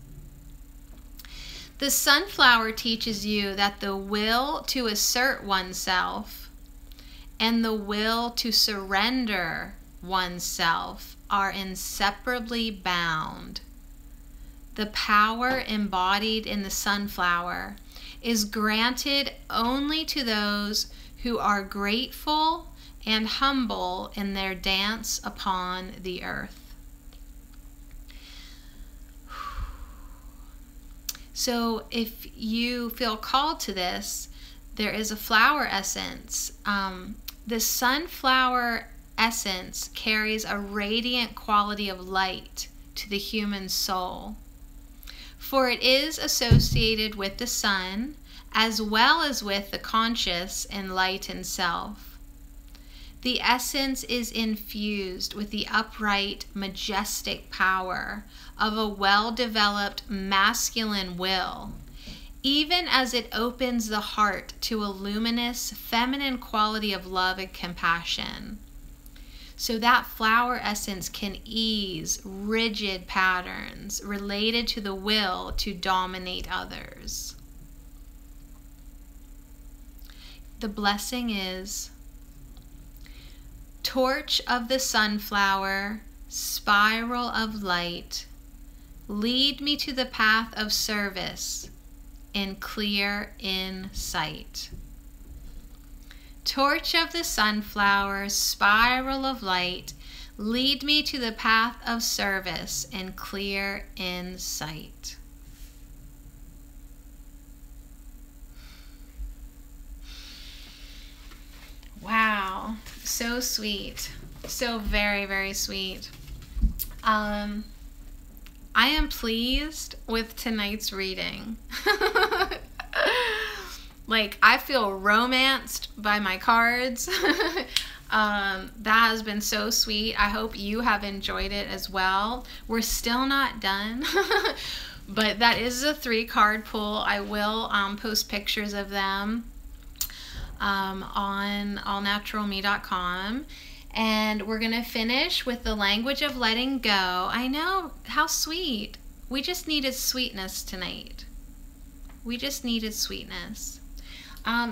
The sunflower teaches you that the will to assert oneself and the will to surrender oneself are inseparably bound. The power embodied in the sunflower is granted only to those who are grateful and humble in their dance upon the earth. So if you feel called to this, there is a flower essence. The sunflower essence carries a radiant quality of light to the human soul, for it is associated with the sun as well as with the conscious enlightened self. The essence is infused with the upright, majestic power of a well-developed masculine will, even as it opens the heart to a luminous feminine quality of love and compassion. So that flower essence can ease rigid patterns related to the will to dominate others. The blessing is: torch of the sunflower, spiral of light, lead me to the path of service in clear insight. Torch of the sunflower, spiral of light, lead me to the path of service in clear insight. Wow, so sweet. So very, very sweet. I am pleased with tonight's reading. Like, I feel romanced by my cards. That has been so sweet. I hope you have enjoyed it as well. We're still not done, but that is a 3-card pull. I will post pictures of them on allnaturalme.com. And we're going to finish with the language of letting go. I know, how sweet. We just needed sweetness tonight. We just needed sweetness.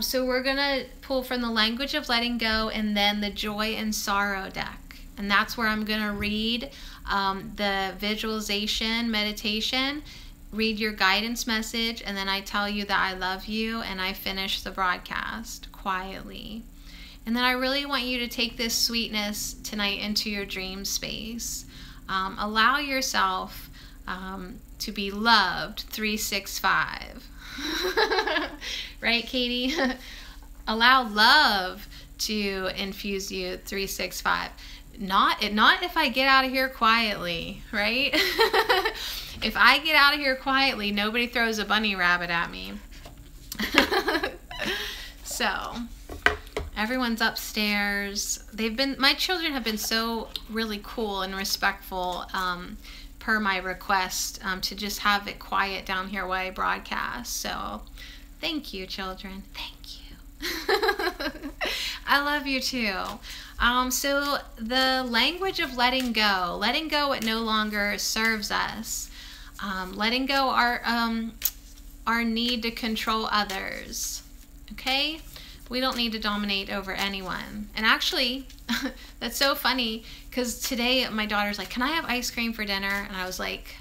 So we're going to pull from the language of letting go and then the joy and sorrow deck. And that's where I'm going to read the visualization meditation, read your guidance message, and then I tell you that I love you, and I finish the broadcast quietly. And then I really want you to take this sweetness tonight into your dream space. Allow yourself to be loved 365. Right, Katie? Allow love to infuse you 365. Not if I get out of here quietly, right? If I get out of here quietly, nobody throws a bunny rabbit at me. So, everyone's upstairs. My children have been so really cool and respectful, per my request, to just have it quiet down here while I broadcast. So, thank you, children. Thank you. I love you too. So the language of letting go what no longer serves us, letting go our need to control others. Okay, we don't need to dominate over anyone. And actually, that's so funny because today my daughter's like, "Can I have ice cream for dinner?" And I was like,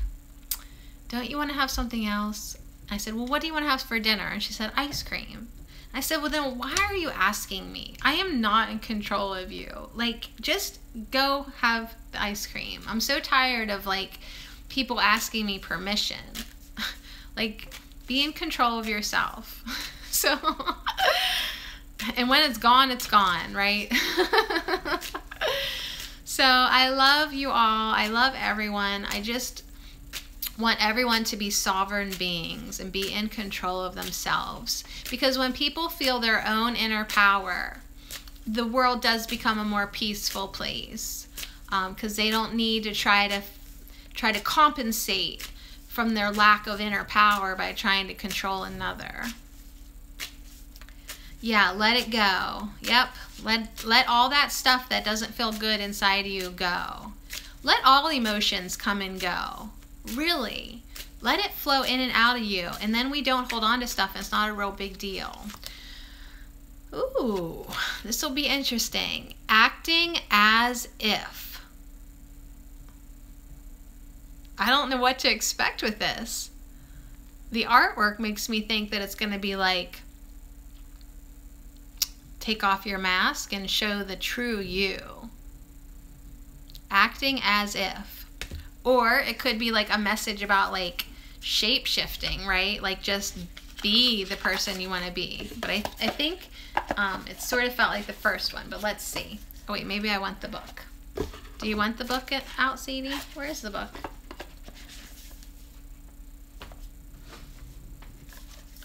"Don't you want to have something else?" I said, "Well, what do you want to have for dinner?" And she said, "Ice cream." I said, "Well, then why are you asking me? I am not in control of you. Like, just go have the ice cream. I'm so tired of, like, people asking me permission. Like, be in control of yourself." So, and when it's gone, right? So, I love you all. I love everyone. I just want everyone to be sovereign beings and be in control of themselves. Because when people feel their own inner power, the world does become a more peaceful place. because they don't need to try to compensate from their lack of inner power by trying to control another. Yeah, let it go. Yep, let all that stuff that doesn't feel good inside of you go. Let all emotions come and go. Really. Let it flow in and out of you, and then we don't hold on to stuff, and it's not a real big deal. Ooh, this will be interesting. Acting as if. I don't know what to expect with this. The artwork makes me think that it's going to be like, take off your mask and show the true you. Acting as if. Or it could be like a message about like shape-shifting, right? Like just be the person you want to be. But I think it sort of felt like the first one, but let's see. Oh wait, maybe I want the book. Do you want the book out, Sadie? Where is the book?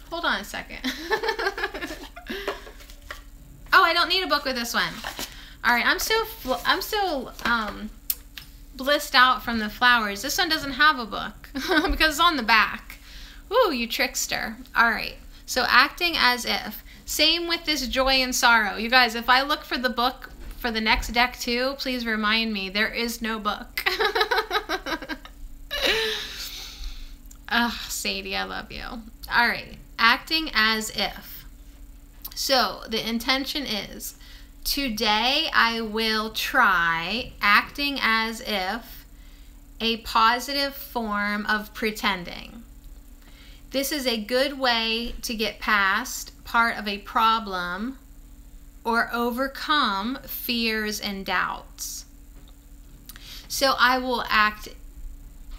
Hold on a second. Oh, I don't need a book with this one. All right, I'm so blissed out from the flowers. This one doesn't have a book because it's on the back. Ooh, you trickster. All right, so acting as if. Same with this joy and sorrow. You guys, if I look for the book for the next deck too, please remind me there is no book. Ugh, Sadie, I love you. All right, acting as if. So the intention is, today I will try acting as if a positive form of pretending. This is a good way to get past part of a problem or overcome fears and doubts. So I will act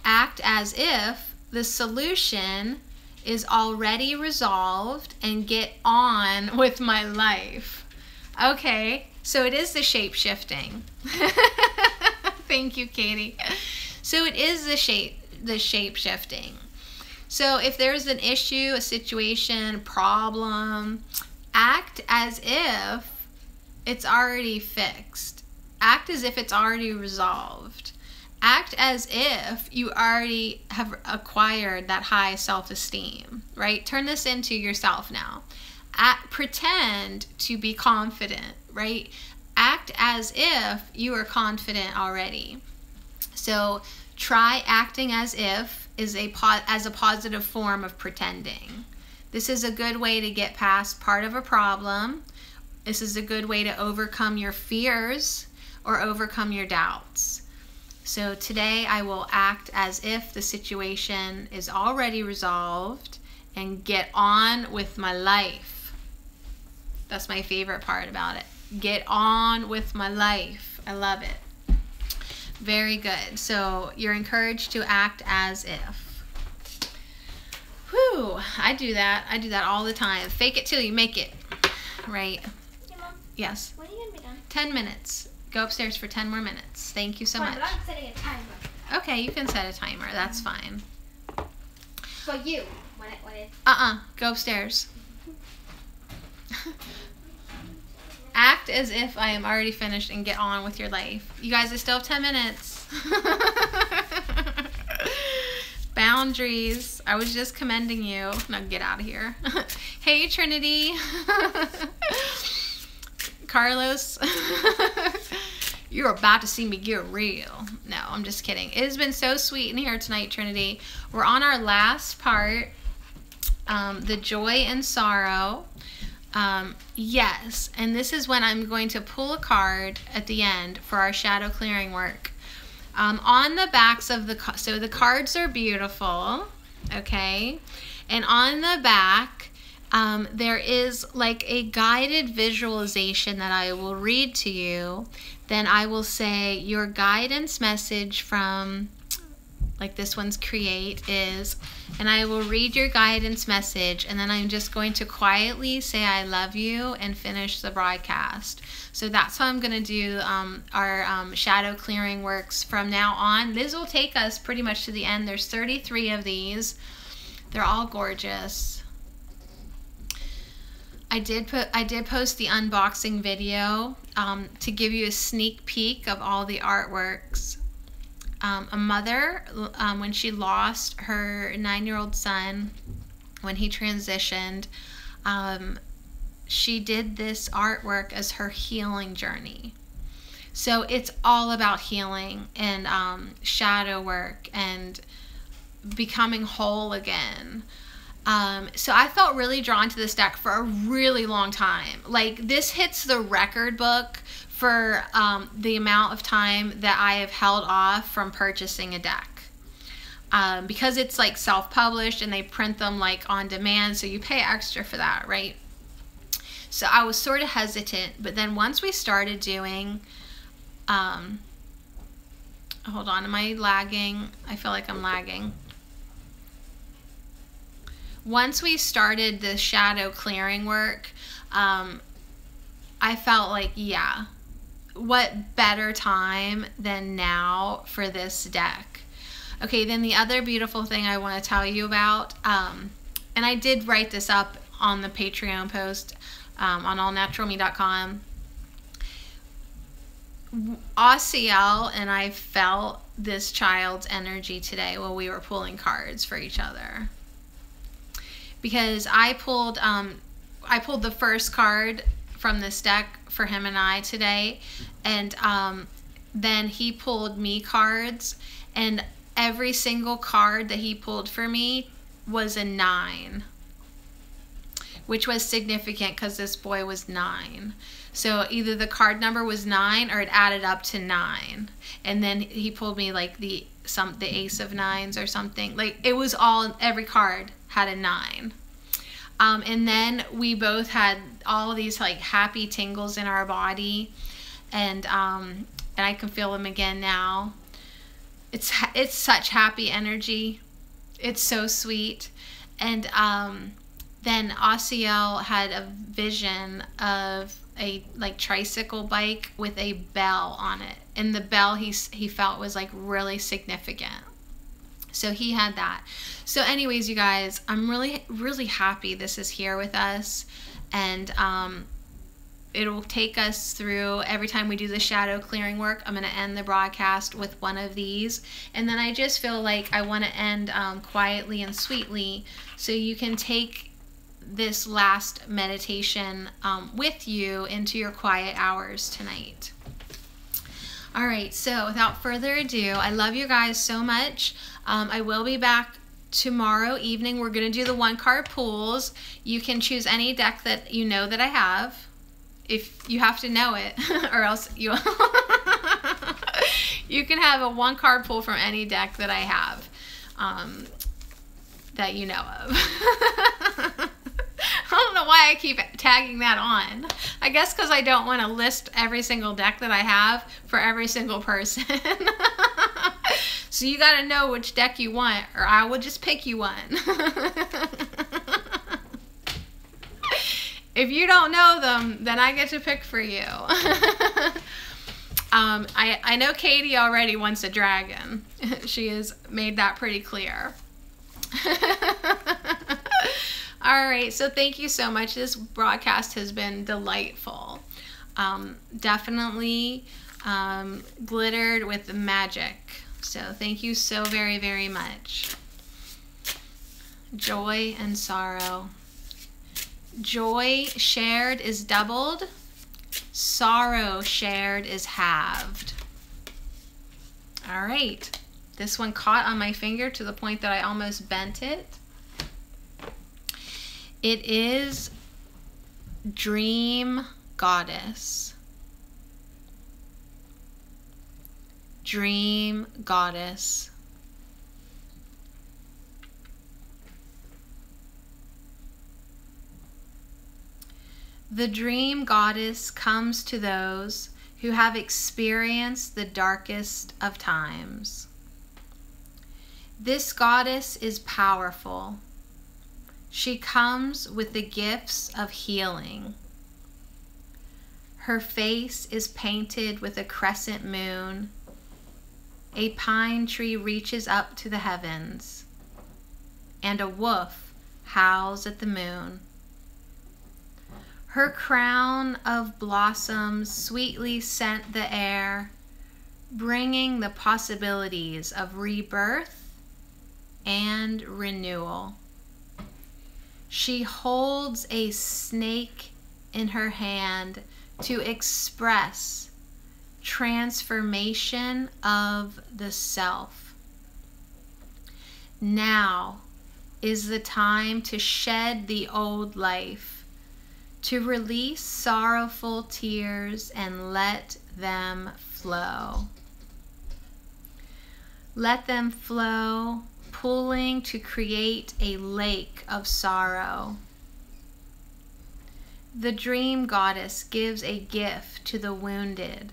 as if the solution is already resolved and get on with my life. Okay, so it is the shape-shifting. Thank you, Katie. So it is the shape-shifting. So if there's an issue, a situation, a problem, act as if it's already fixed. Act as if it's already resolved. Act as if you already have acquired that high self-esteem, right? Turn this into yourself now. Pretend to be confident, right? Act as if you are confident already. So try acting as if as a positive form of pretending. This is a good way to get past part of a problem. This is a good way to overcome your fears or overcome your doubts. So today I will act as if the situation is already resolved and get on with my life. That's my favorite part about it. Get on with my life. I love it. Very good. So you're encouraged to act as if. Whew, I do that. I do that all the time. Fake it till you make it. Right? Hey, Mom. Yes. When are you going to be done? 10 minutes. Go upstairs for 10 more minutes. Thank you so much. But I'm setting a timer. Okay, you can set a timer. That's fine. For you. When it... Go upstairs. Act as if I am already finished and get on with your life. You guys, I still have 10 minutes. Boundaries. I was just commending you. Now get out of here. Hey, Trinity. Carlos. You're about to see me get real. No, I'm just kidding. It has been so sweet in here tonight, Trinity. We're on our last part, the joy and sorrow. Yes, and this is when I'm going to pull a card at the end for our shadow clearing work. On the backs of so the cards are beautiful, okay? And on the back, there is like a guided visualization that I will read to you. Then I will say your guidance message from, like this one's create is, and I will read your guidance message, and then I'm just going to quietly say I love you and finish the broadcast. So that's how I'm going to do our shadow clearing works from now on. This will take us pretty much to the end. There's 33 of these. They're all gorgeous. I did post the unboxing video to give you a sneak peek of all the artworks. A mother, when she lost her 9-year-old son, when he transitioned, she did this artwork as her healing journey. So it's all about healing and shadow work and becoming whole again. So I felt really drawn to this deck for a really long time. Like, this hits the record book for the amount of time that I have held off from purchasing a deck. Because it's like self-published and they print them like on demand, so you pay extra for that, right? So I was sort of hesitant, but then once we started doing, hold on, am I lagging? I feel like I'm lagging. Once we started the shadow clearing work, I felt like, yeah, what better time than now for this deck? Okay, then the other beautiful thing I want to tell you about, and I did write this up on the Patreon post on allnaturalme.com. Ausiel and I felt this child's energy today while we were pulling cards for each other. Because I pulled the first card from this deck for him and I today, and then he pulled me cards, and every single card that he pulled for me was a 9, which was significant because this boy was 9. So either the card number was 9 or it added up to 9. And then he pulled me like the ace of 9s or something. Like, it was all, every card had a 9. And then we both had all of these like happy tingles in our body, and I can feel them again now. It's such happy energy. It's so sweet. And then Ausiel had a vision of a like tricycle bike with a bell on it, and the bell he felt was like really significant. So he had that. So anyways, you guys, I'm really, really happy this is here with us. And it'll take us through every time we do the shadow clearing work. I'm going to end the broadcast with one of these. And then I just feel like I want to end quietly and sweetly, so you can take this last meditation with you into your quiet hours tonight. All right, so without further ado, I love you guys so much. I will be back tomorrow evening. We're going to do the 1-card pulls. You can choose any deck that you know that I have, if you have to know it, or else you you can have a 1-card pull from any deck that I have that you know of. I don't know why I keep tagging that on. I guess because I don't want to list every single deck that I have for every single person. So you got to know which deck you want, or I will just pick you one. If you don't know them, then I get to pick for you. I know Katie already wants a dragon. She has made that pretty clear. All right, so thank you so much. This broadcast has been delightful. Definitely glittered with the magic. So thank you so very, very much. Joy and sorrow. Joy shared is doubled. Sorrow shared is halved. All right. This one caught on my finger to the point that I almost bent it. It is Dream Goddess. Dream Goddess. The Dream Goddess comes to those who have experienced the darkest of times. This goddess is powerful. She comes with the gifts of healing. Her face is painted with a crescent moon. A pine tree reaches up to the heavens, and a wolf howls at the moon. Her crown of blossoms sweetly scent the air, bringing the possibilities of rebirth and renewal. She holds a snake in her hand to express transformation of the self. Now is the time to shed the old life, to release sorrowful tears and let them flow. Let them flow, pulling to create a lake of sorrow. The dream goddess gives a gift to the wounded,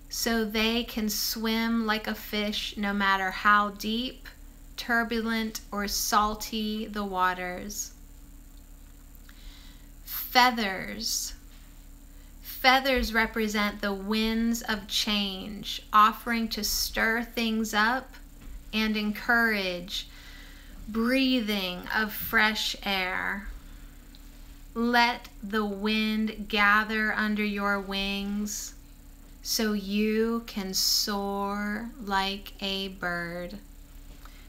so they can swim like a fish no matter how deep, turbulent, or salty the waters. Feathers. Feathers represent the winds of change, offering to stir things up and encourage breathing of fresh air. Let the wind gather under your wings so you can soar like a bird.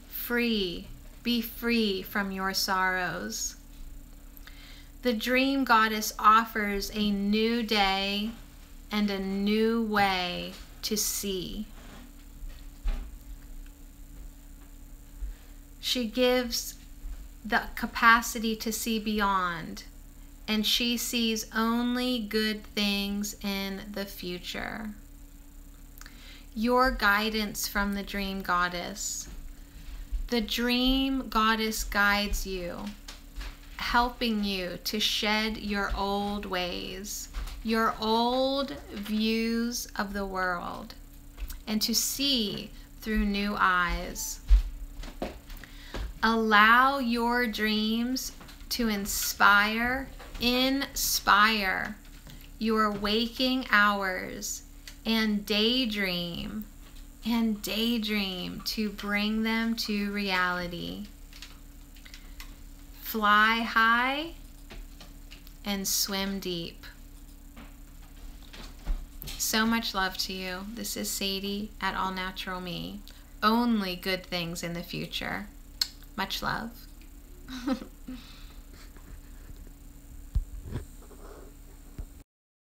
Free, be free from your sorrows. The dream goddess offers a new day and a new way to see. She gives the capacity to see beyond, and she sees only good things in the future. Your guidance from the dream goddess. The dream goddess guides you, helping you to shed your old ways, your old views of the world, and to see through new eyes. Allow your dreams to inspire your waking hours, and daydream to bring them to reality. Fly high and swim deep. So much love to you. This is Sadie at All Natural Me. Only good things in the future. Much love.